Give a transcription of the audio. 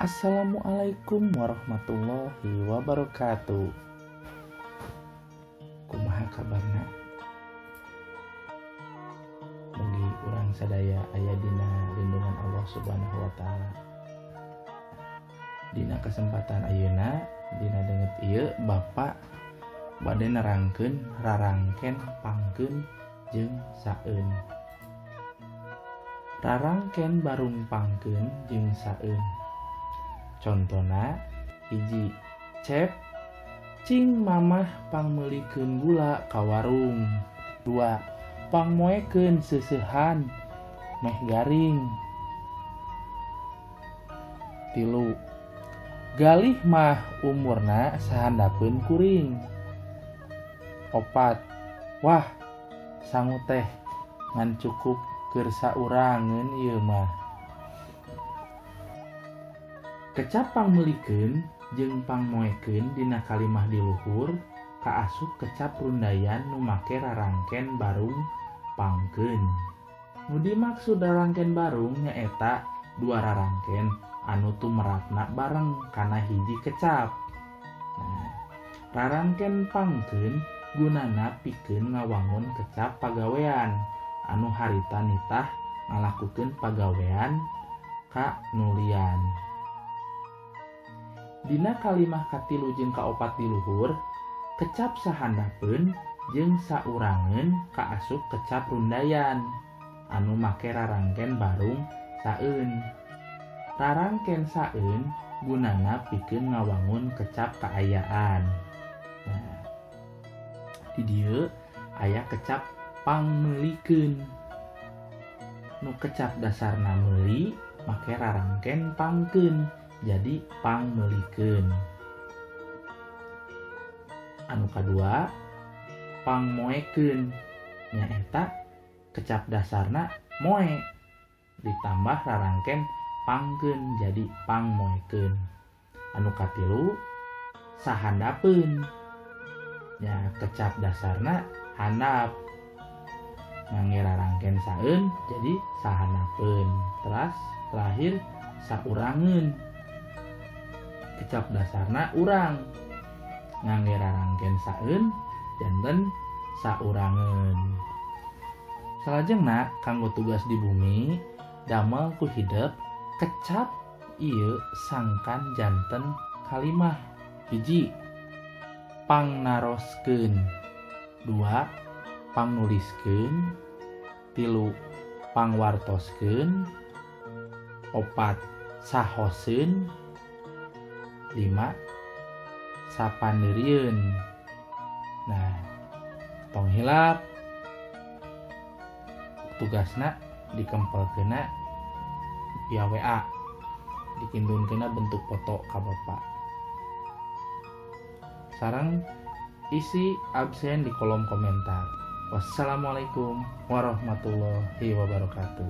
Assalamualaikum warahmatullahi wabarakatuh. Kumaha kabarna? Mugi urang sadaya aya dina lindungan Allah Subhanahu wa taala. Dina kesempatan ayeuna dina deungeut ieu Bapak bade nerangkeun rarangken pangkeun jeung saeun. Rarangken barung pangkeun jeung saeun. Contona hiji, cep cing mamah pangmeulikeun gula ka warung. 2, pangmoekeun seusehan meh garing. 3, galih mah umurna sahandapeun kuring. 4, wah sangu teh ngan cukup keur saurangeun ieu mah. Kecap pangmeulikeun jeung pangmoekeun dina kalimah di luhur kaasup kecap rundayan nu make rarangken barung pangkeun. Nu dimaksud rarangken barung nyaeta 2 rarangken anu tumrapna bareng kana hiji kecap. Nah, rarangken pangkeun gunana pikeun ngawangun kecap pagawean anu harita nitah ngalakukeun pagawean ka nulian. Dina kalimah katilu jeung kaopat di luhur, kecap sahandapeun jeung saurangeun kaasup kecap rundayan anu make rarangken barung saeun. Rarangken saeun gunana pikeun ngawangun kecap kaayaan. Nah, di dieu aya kecap pangmeulikeun. Nu kecap dasarna meuli make rarangken pangkeun. Jadi pangmeulikeun. Anu kadua pangmoekeun nyaeta kecap dasarna moe ditambah rarangken pangkeun jadi pangmoekeun. Anu katilu sahandapeun nya kecap dasarna handap ngangge rarangken saeun jadi sahandapeun. Terakhir saurangeun kecap dasarna urang ngangge rarangken saeun janten saurangeun. Salajengna kanggo tugas di bumi damel ku hideuk kecap ieu sangkan janten kalimah. 1, pangnaroskeun. 2, pangnuliskeun. 3, pangwartoskeun. 4, sahoseun. 5, sapandeurieun. Nah, tong hilap tugasna dikempelkeunna via WA, dikindunkeunna bentuk foto ka Bapak. Sareng isi absen di kolom komentar. Wassalamualaikum warahmatullahi wabarakatuh.